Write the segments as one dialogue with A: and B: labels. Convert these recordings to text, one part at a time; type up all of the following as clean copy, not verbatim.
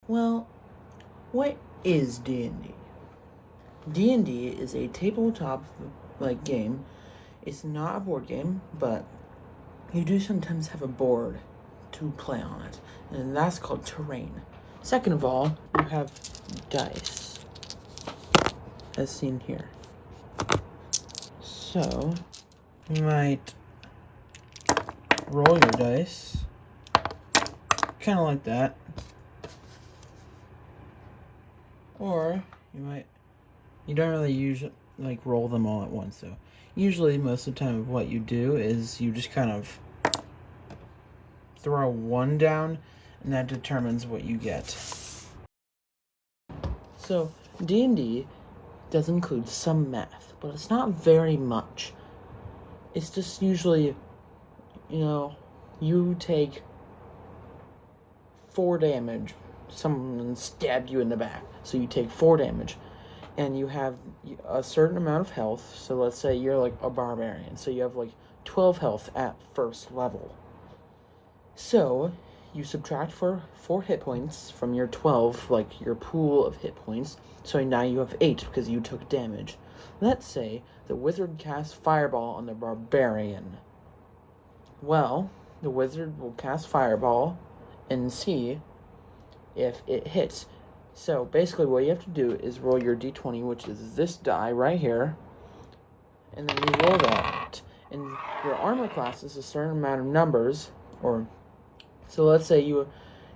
A: Well, what is D&D? D&D is a tabletop game. It's not a board game, but you do sometimes have a board to play on it, and that's called terrain. Second of all, you have dice, as seen here. So, you might roll your dice, kind of like that, or you don't really roll them all at once, though. Usually, most of the time, what you do is you just kind of throw one down, and that determines what you get. So, D&D does include some math, but it's not very much. It's just usually, you take 4 damage. Someone stabbed you in the back, so you take 4 damage. And you have a certain amount of health, so let's say you're like a barbarian, so you have like 12 health at first level. So, you subtract 4 hit points from your 12, like your pool of hit points, so now you have 8 because you took damage. Let's say the wizard casts Fireball on the barbarian. Well, the wizard will cast Fireball and see if it hits. So basically what you have to do is roll your d20, which is this die right here, and then you roll that. And your armor class is a certain amount of numbers, so let's say your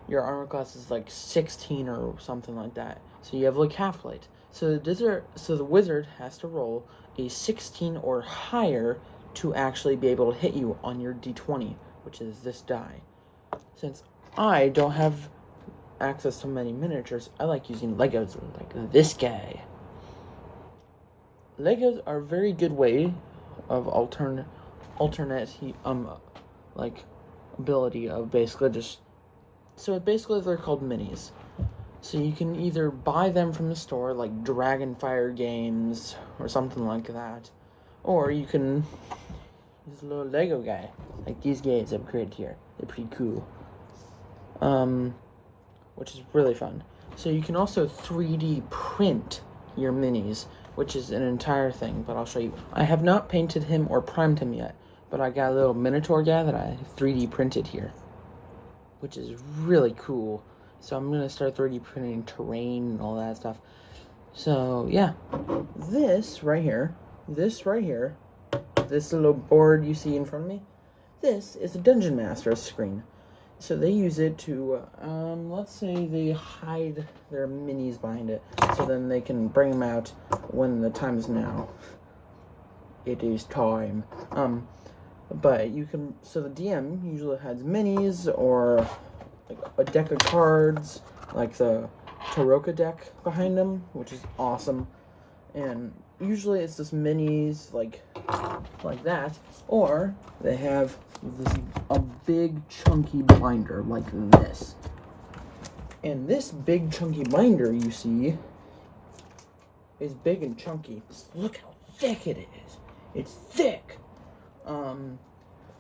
A: armor class is like 16 or something like that. So you have like half plate. So the wizard has to roll a 16 or higher to actually be able to hit you on your d20, which is this die. Since I don't have access to many miniatures, I like using Legos like this guy. Legos are a very good way of alternate ability of basically they're called minis. So you can either buy them from the store like Dragonfire Games or something like that, or you can use a little Lego guy like these guys I've created here. They're pretty cool. Which is really fun. So you can also 3D print your minis, which is an entire thing, but I'll show you. I have not painted him or primed him yet, but I got a little Minotaur guy that I 3D printed here, which is really cool. So I'm going to start 3D printing terrain and all that stuff. So, yeah. This right here, this little board you see in front of me, this is a Dungeon Master screen. So they use it to, let's say they hide their minis behind it, so then they can bring them out when the time is now. It is time. But so the DM usually has minis or like a deck of cards, like the Taroka deck behind them, which is awesome. And usually it's just minis like that, or they have a big chunky binder like this. And this big chunky binder you see is big and chunky. Look how thick it is. It's thick.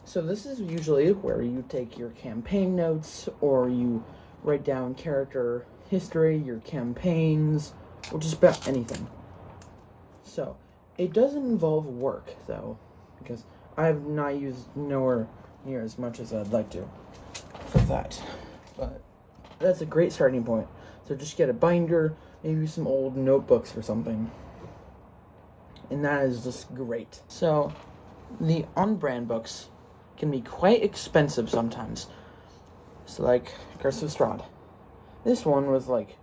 A: So this is usually where you take your campaign notes, or you write down character history, your campaigns, or just about anything. So, it doesn't involve work, though, because I have not used nowhere near as much as I'd like to for that. But that's a great starting point. So just get a binder, maybe some old notebooks or something. And that is just great. So, the on-brand books can be quite expensive sometimes. So, like Curse of Strahd. This one was like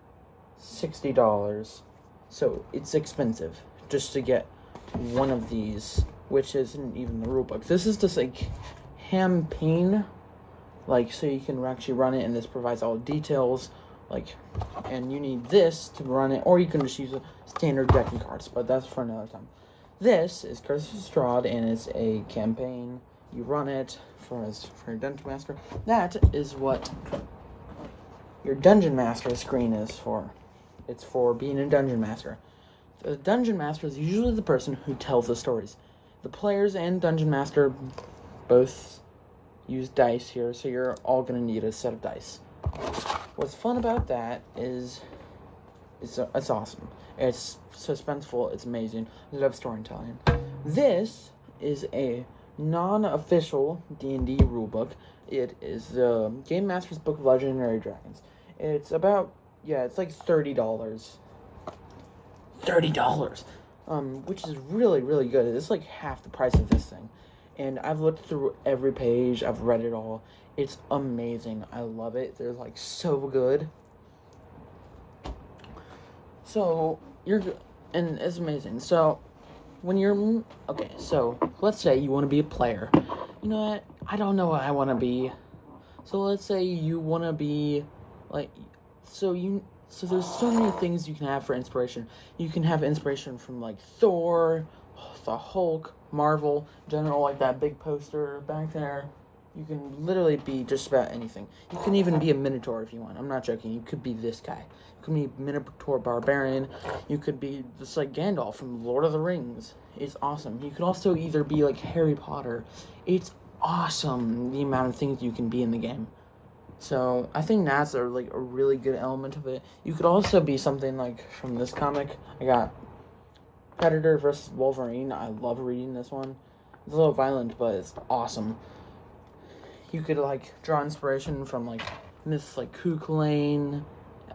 A: $60. So, it's expensive just to get one of these, which isn't even the rule book. This is just like campaign, so you can actually run it, and this provides all the details, and you need this to run it, or you can just use a standard deck of cards, but that's for another time. This is Curse of Strahd, and it's a campaign. You run it for your Dungeon Master. That is what your Dungeon Master screen is for. It's for being a Dungeon Master. The Dungeon Master is usually the person who tells the stories. The players and Dungeon Master both use dice here, so you're all going to need a set of dice. What's fun about that is it's awesome. It's suspenseful. It's amazing. I love storytelling. This is a non-official D&D rulebook. It is the Game Master's Book of Legendary Dragons. It's about, it's like $30. $30. Which is really, really good. It's like half the price of this thing. And I've looked through every page. I've read it all. It's amazing. I love it. They're like so good. So, and it's amazing. So, so let's say you want to be a player. You know what? I don't know what I want to be. So let's say you want to be, so there's so many things you can have for inspiration. You can have inspiration from, Thor, the Hulk, Marvel, general, that big poster back there. You can literally be just about anything. You can even be a Minotaur if you want. I'm not joking. You could be this guy. You could be Minotaur Barbarian. You could be just like Gandalf from Lord of the Rings. It's awesome. You could also either be like Harry Potter. It's awesome the amount of things you can be in the game. So I think that's a really good element of it. You could also be something like from this comic. I got Predator versus Wolverine. I love reading this one. It's a little violent, but it's awesome. You could draw inspiration from Miss Cuchulainn.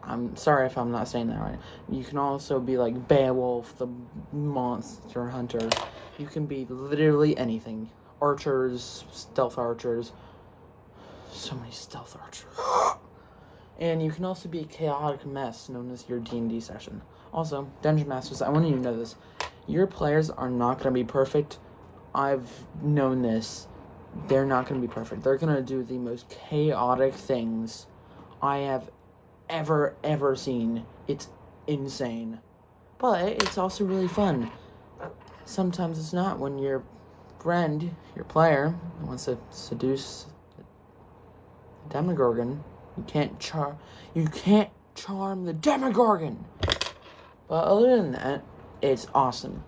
A: I'm sorry if I'm not saying that right. You can also be Beowulf, the monster hunter. You can be literally anything. Archers, stealth archers. So many stealth archers. And you can also be a chaotic mess known as your D&D session. Also, Dungeon Masters, I want you to know this. Your players are not going to be perfect. I've known this. They're not going to be perfect. They're going to do the most chaotic things I have ever seen. It's insane. But it's also really fun. Sometimes it's not when your friend, your player, wants to seduce a Demogorgon. You can't charm the Demogorgon. But other than that, it's awesome.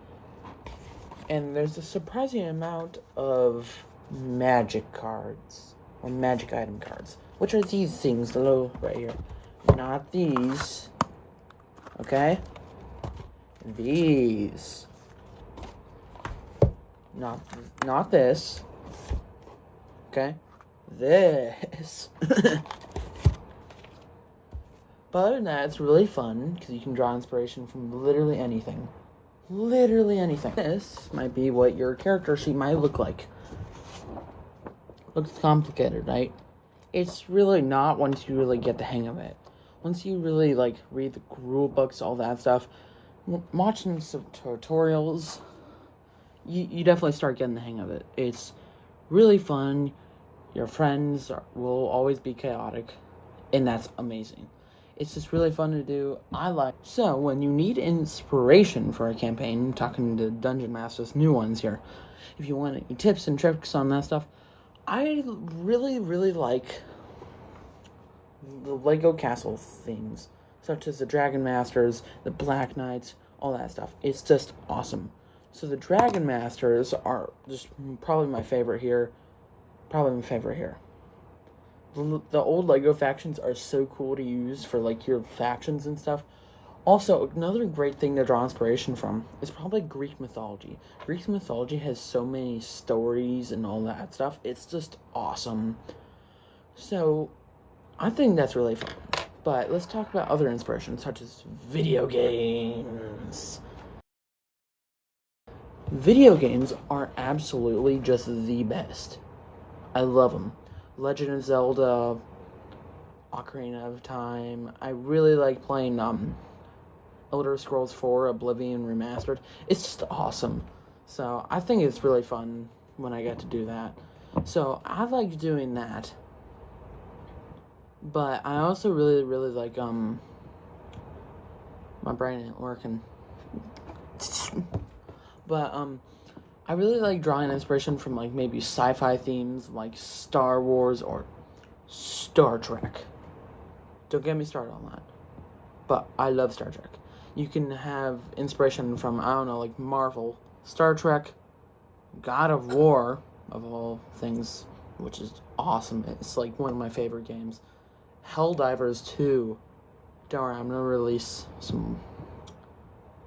A: And there's a surprising amount of magic cards, or magic item cards, which are these things below right here. Not these. Okay? These. Not this. Okay? This. But other than that, it's really fun, because you can draw inspiration from literally anything. Literally anything. This might be what your character sheet might look like. Looks complicated, right? It's really not once you really get the hang of it. Once you really, read the rule books, all that stuff, watching some tutorials, you definitely start getting the hang of it. It's really fun. Your friends will always be chaotic, and that's amazing. It's just really fun to do. So, when you need inspiration for a campaign, I'm talking to Dungeon Masters, new ones here. If you want any tips and tricks on that stuff, I really, really like the Lego Castle themes, such as the Dragon Masters, the Black Knights, all that stuff. It's just awesome. So the Dragon Masters are just probably my favorite here. The old Lego factions are so cool to use for your factions and stuff. Also, another great thing to draw inspiration from is probably Greek mythology. Greek mythology has so many stories and all that stuff. It's just awesome. So, I think that's really fun. But let's talk about other inspirations, such as video games. Video games are absolutely just the best. I love them. Legend of Zelda, Ocarina of Time. I really like playing Elder Scrolls 4 Oblivion Remastered. It's just awesome. So I think it's really fun when I get to do that. So I like doing that. But I also really, really like my brain ain't working. But I really like drawing inspiration from maybe sci-fi themes like Star Wars or Star Trek. Don't get me started on that. But I love Star Trek. You can have inspiration from, I don't know, Marvel, Star Trek, God of War, of all things, which is awesome. It's one of my favorite games. Helldivers 2. Don't worry, I'm gonna release some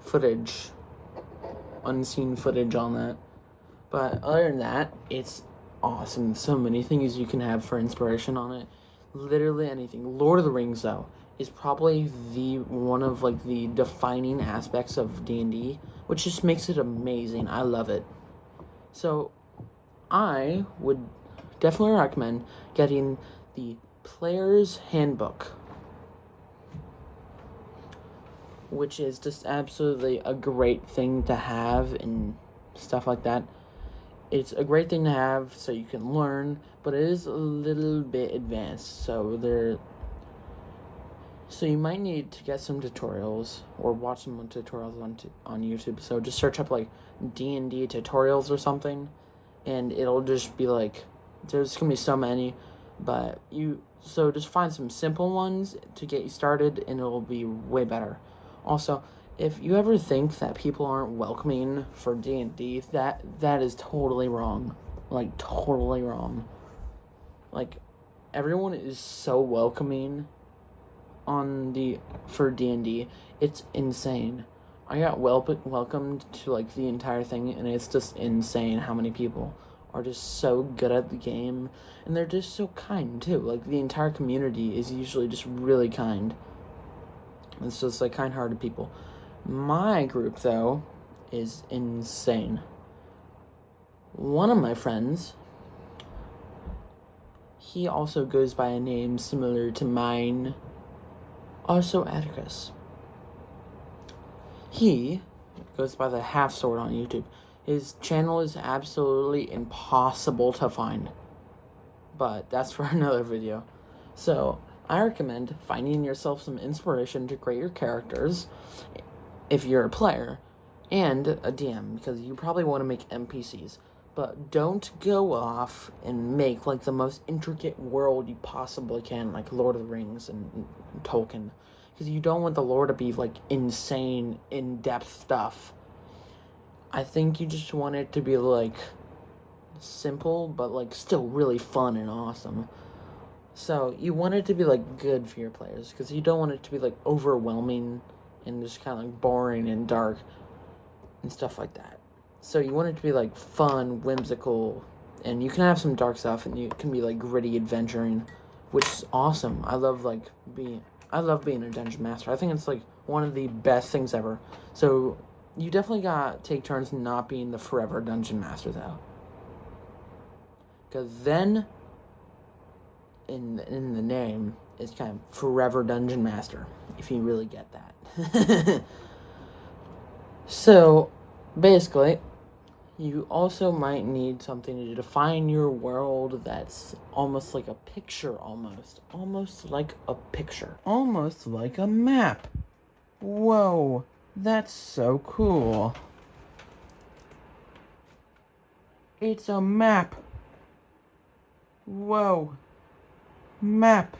A: footage, unseen footage on that. But other than that, it's awesome. So many things you can have for inspiration on it. Literally anything. Lord of the Rings, though, is probably one of like the defining aspects of D&D, which just makes it amazing. I love it. So I would definitely recommend getting the Player's Handbook, which is just absolutely a great thing to have and stuff like that. It's a great thing to have so you can learn, but it is a little bit advanced, so you might need to get some tutorials or watch some tutorials on YouTube. So just search up like D&D tutorials or something, and it'll just be like, there's gonna be so many, but so just find some simple ones to get you started, and it'll be way better. Also, if you ever think that people aren't welcoming for D&D, that is totally wrong. Like, totally wrong. Like, everyone is so welcoming for D&D. It's insane. I got welcomed to, like, the entire thing, and it's just insane how many people are just so good at the game, and they're just so kind, too. Like, the entire community is usually just really kind. It's just, like, kind-hearted people. My group, though, is insane. One of my friends, he also goes by a name similar to mine, also Atticus. He goes by the Half Sword on YouTube. His channel is absolutely impossible to find, but that's for another video. So, I recommend finding yourself some inspiration to create your characters if you're a player, and a DM, because you probably want to make NPCs. But don't go off and make, like, the most intricate world you possibly can, like Lord of the Rings and Tolkien. Because you don't want the lore to be, like, insane, in-depth stuff. I think you just want it to be, like, simple, but, like, still really fun and awesome. So, you want it to be, like, good for your players, because you don't want it to be, like, overwhelming and just kind of like boring and dark and stuff like that. So you want it to be like fun, whimsical, and you can have some dark stuff, and you can be like gritty adventuring, which is awesome. I love being a dungeon master. I think it's like one of the best things ever. So you definitely gotta take turns not being the forever dungeon master, though, because then in the name it's kind of forever dungeon master, if you really get that. So, basically, you also might need something to define your world that's almost like a picture, almost like a picture. Almost like a map. Whoa, that's so cool. It's a map. Whoa. Map.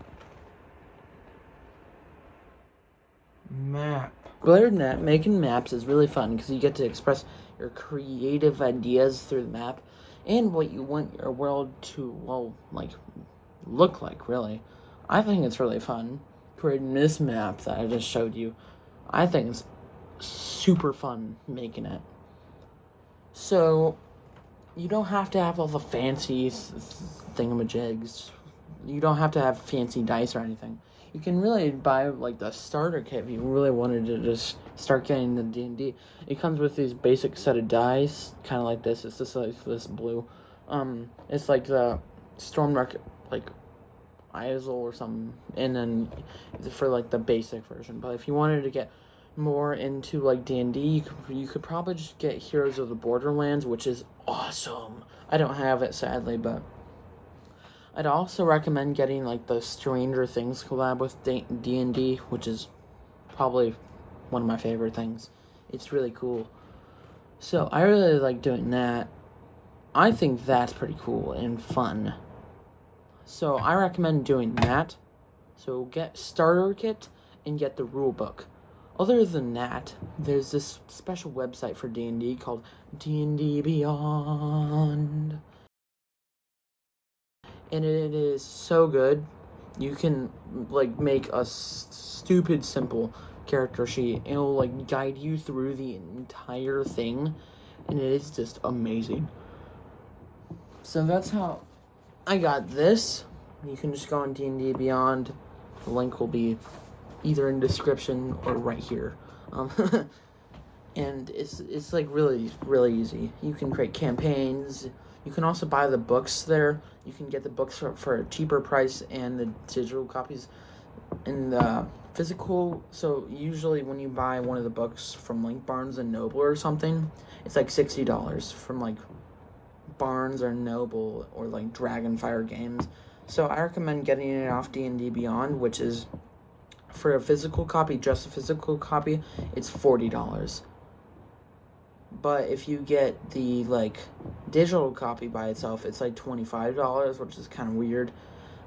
A: But other than that, making maps is really fun because you get to express your creative ideas through the map and what you want your world to, well, like, look like, really. I think it's really fun creating this map that I just showed you. I think it's super fun making it. So, you don't have to have all the fancy thingamajigs. You don't have to have fancy dice or anything. You can really buy, like, the starter kit if you really wanted to just start getting the D&D. It comes with these basic set of dice, kind of like this. It's just like this blue. It's like the Stormwreck, like, ISL or something. And then for, like, the basic version. But if you wanted to get more into, like, D&D, you could probably just get Heroes of the Borderlands, which is awesome. I don't have it, sadly, but I'd also recommend getting, like, the Stranger Things collab with D&D, which is probably one of my favorite things. It's really cool. So, I really like doing that. I think that's pretty cool and fun. So, I recommend doing that. So, get starter kit and get the rule book. Other than that, there's this special website for D&D called D&D Beyond. And it is so good. You can, like, make a stupid simple character sheet. It'll, like, guide you through the entire thing, and it is just amazing. So that's how I got this. You can just go on D&D Beyond. The link will be either in description or right here. And it's like really easy. You can create campaigns. You can also buy the books there. You can get the books for a cheaper price and the digital copies in the physical. So usually when you buy one of the books from like Barnes and Noble or something, it's like $60 from like Barnes or Noble or like Dragonfire Games. So I recommend getting it off D&D Beyond, which is for a physical copy, just a physical copy, it's $40. But if you get the like digital copy by itself, it's like $25, which is kind of weird.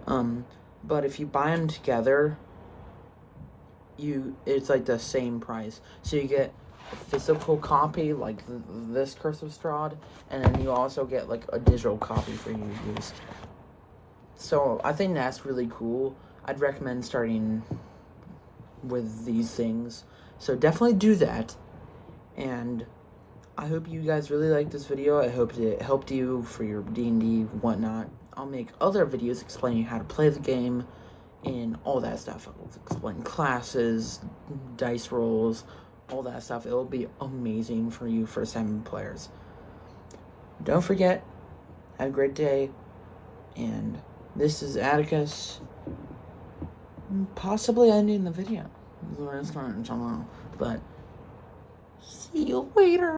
A: But if you buy them together, it's like the same price. So you get a physical copy like this Curse of Strahd, and then you also get like a digital copy for you to use. So I think that's really cool. I'd recommend starting with these things. So definitely do that. And I hope you guys really liked this video. I hope it helped you for your D&D whatnot. I'll make other videos explaining how to play the game and all that stuff. I'll explain classes, dice rolls, all that stuff. It'll be amazing for you first-time players. Don't forget, have a great day. And this is Atticus, possibly ending the video. But see you later.